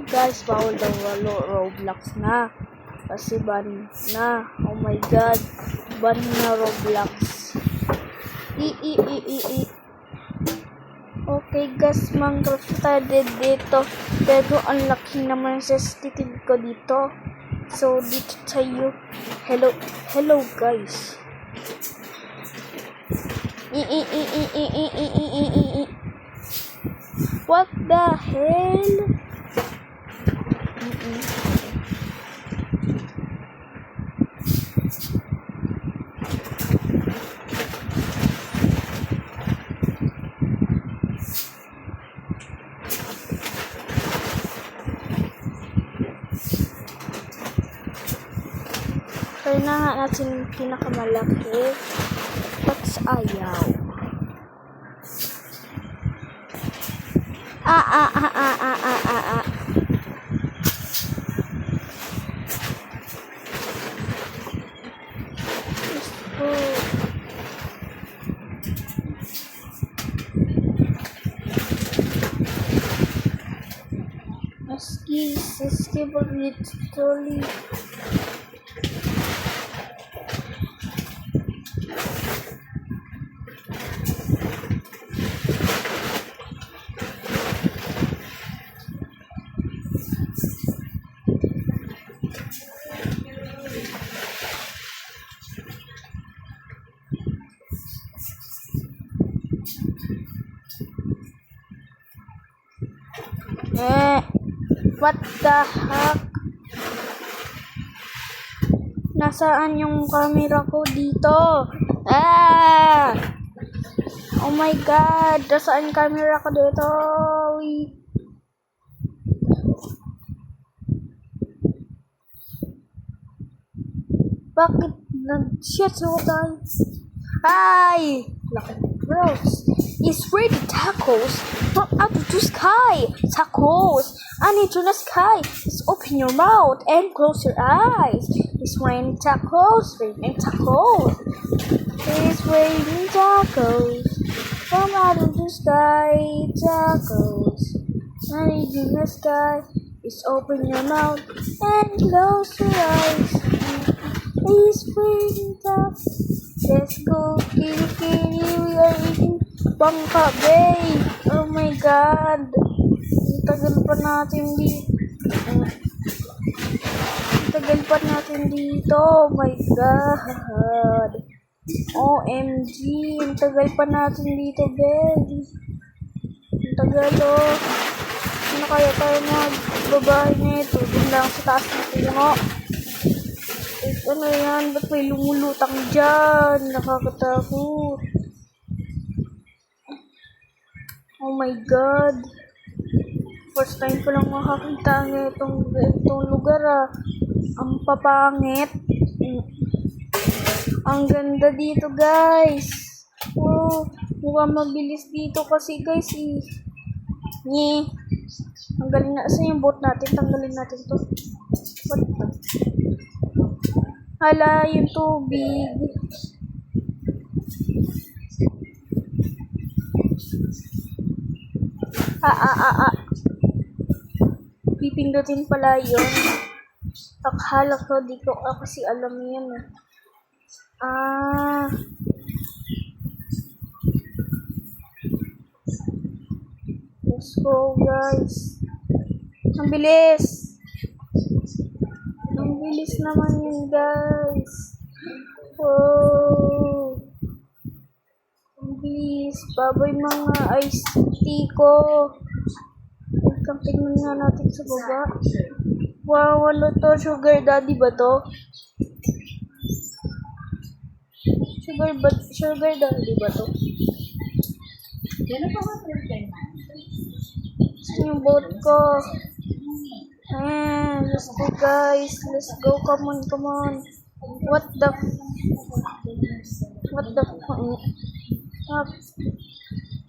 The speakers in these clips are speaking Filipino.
guys, bawal daw Roblox na. Kasi ban na. Oh my god. Ban na Roblox. Okay guys, Minecraft tayo dito. Pero ang laki naman sa sensitive ko dito. So dito tayo. Hello guys. What the hell? Kaya na nga natin yung pinakamalaki. That's ayaw. Escape literally. What the heck? Nasaan yung camera ko dito? Oh my god, nasaan yung camera ko dito? Bakit nag-shit so tayo? Hi! Lucky Bros is ready tacos from out of the sky. Tacos! I need to the sky. Just open your mouth and close your eyes. It's raining tacos, raining tacos. It's raining tacos from out of the sky. Tacos. I need to the sky. Just open your mouth and close your eyes. It's raining tacos. Let's go, kitty, we are eating Bangka Bay. Oh my god. Tagal pa natin dito. Oh my god. OMG. Ang tagal pa natin dito, babe. Ang tagal, oh. Ano kaya tayo magbabahay nito? Doon lang sa taas ng puno. Ano yan? Ba't may lumulutang dyan? Nakakatakot. Oh my god. First time ko lang makakita ng itong lugar, ah. Ang papangit. Ang ganda dito, guys. Oh, mukhang mabilis dito kasi, guys, eh. Ang galing na. Saan yung boat natin? Tanggalin natin to. What the? Hala, yung tubig. Pipindutin pala yun. Akala ko, di ko kasi alam yun. Let's go, guys. Ang bilis. Ang bilis naman yun, guys. Oh. Ang bilis. Babay mga iced tea ko. Tingnan nga natin sa baba. Wow, ano to? Sugar daddy ba to? Sugar daddy ba to? Saan yung boat ko? Let's go, guys. Let's go. Come on. What the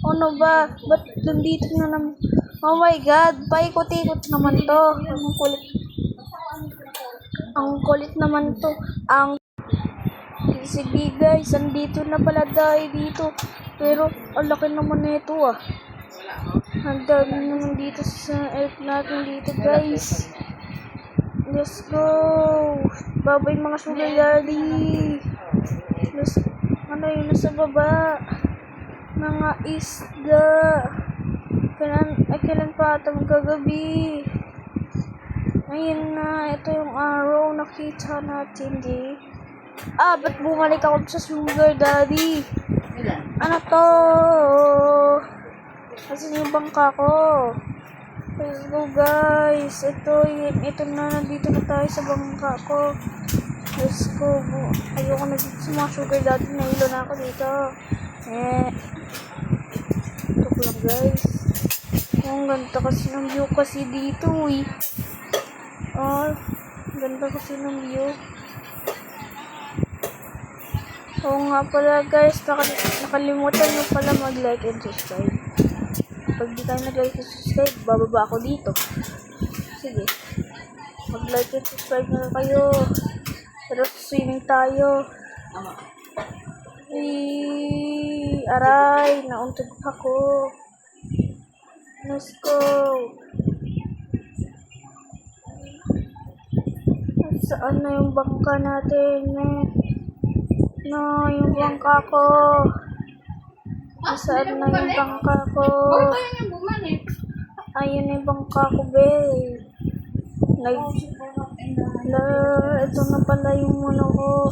ano ba? Ba't nandito na naman? Oh my god, paikot-ikot naman to. Ang kulit naman to. Sige guys, andito na pala tayo dito. Pero ang laki naman nito, ah. Ang dami naman dito sa elf natin dito, guys. Let's go. Babay mga sugar daddy. Ano yun nasa baba? Mga isda. Kailan pa ito magagabi? Ayun na, ito yung araw nakita natin, di? Ba't bumalik ako sa sugar daddy? Ano to? Kasi yung bangka ko. Let's go guys. Ito na, nandito na tayo sa bangka ko. Let's go. Ayoko na dito sa mga sugar daddy. Nahilo na ako dito. Ito ko lang guys. Ang ganda kasi ng view kasi dito eh. Ganda kasi ng view. Oo nga pala guys, nakalimutan nyo pala mag-like and subscribe. Pag di tayo nag-like and subscribe, bababa ako dito. Sige. Mag-like and subscribe na kayo. Pero swimming tayo. Aray, nauntog ako. Let's go. Saan na yung bangka natin? Yung bangka ko. Saan na yung bangka ko? Ayun yung bangka ko, babe. Ito na pala yung muno ko.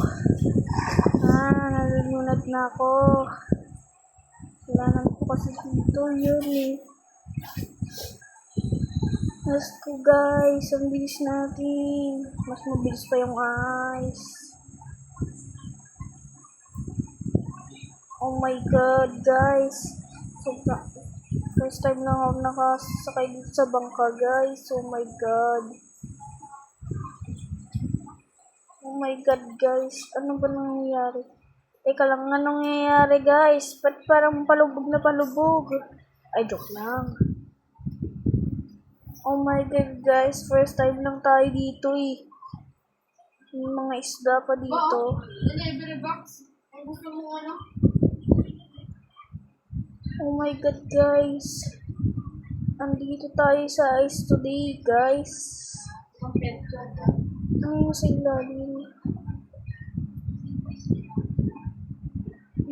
Nalunod na ako. Kailangan ko kasi dito yun eh. Let's go guys. Ang bilis natin. Mas mabilis pa yung ice. Oh my god guys. First time lang ako nakasakay dito sa bangka guys. Oh my god. Oh my god guys. Ano ba nangyayari? Teka lang, anong nangyayari guys? Ba't parang palubog na palubog? Ay, joke lang. Oh my god guys. First time lang tayo dito eh. May mga isda pa dito. Delivery box. Ang gusto mo ano? Oh my god guys. Andito tayo sa ice today guys. Ano yung sa ilalim?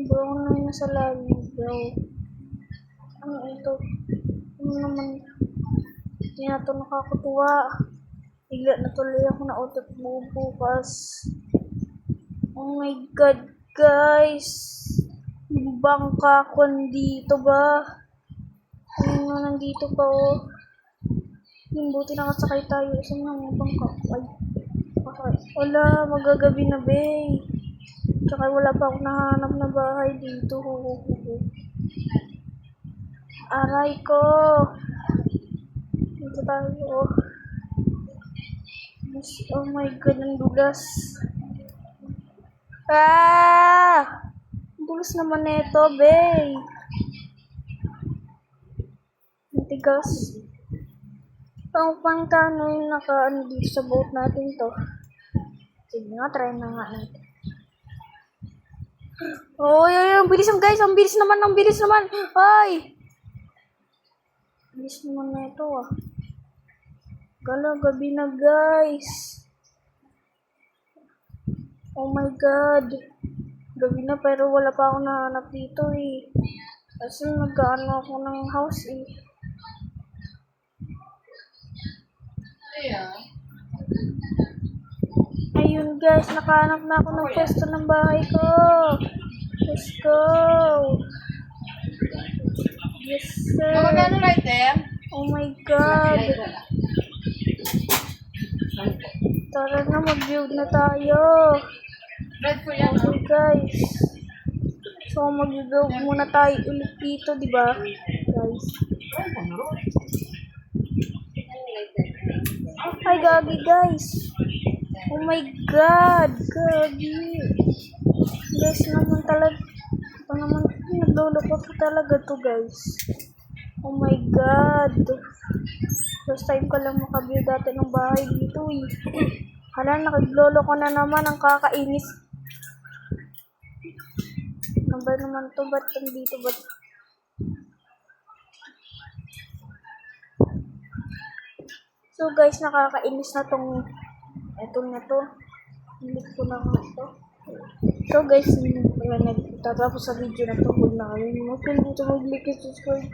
Bro, ano yung nasa lalim bro? Ano ito? Ano naman? Hindi na ito nakakatuwa. Bigla na tuloy ako na utot bukas. Oh my god guys. Yung bangka ko nandito ba? Ayun na, nandito pa oh. Yung buti nakasakay tayo. Saan na yung bangka? Ay. Wala, magagabi na bay. Tsaka wala pa akong nahanap na bahay dito. Aray ko. Dito tayo. Oh my god, ang dulas. Ang dulas naman nito, bay. Ang tigas. Pang tano yung naka-ano dito sa boat natin to. Sige nga, try na nga natin. Oh, ang bilis guys, ang bilis naman. Ay! Bilis naman na ito ah. Gabi na guys. Oh my god. Gabi na pero wala pa ako nahanap dito eh. Kasi nag-ano ako ng house eh. Ayun guys, nakahanap na ako ng pwesto ng bahay ko. Let's go. Yes sir. Magkano right there? Oh my god. Tara na, mag-build na tayo. Red po yan. Okay guys. So mag-build muna tayo ulit dito, di ba? Guys. Ay, gagi guys. Oh my god, gagi. Guys naman talaga. Ito naman, nagluloko ko talaga to guys. Oh my god. First time ko lang makabuild dati ng bahay dito eh. Hala, nakagloloko na naman. Ang kakainis. Ano ba naman to? Ba't nandito? Ba't? So guys, nakakainis na tong na to. Hindi ko na nga ito. So guys, nagtatapos sa video na to. Huwag na kayo mag-click and subscribe.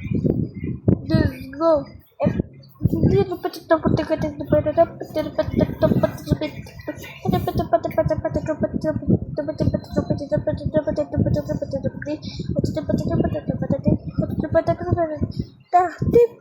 Let's go! Tip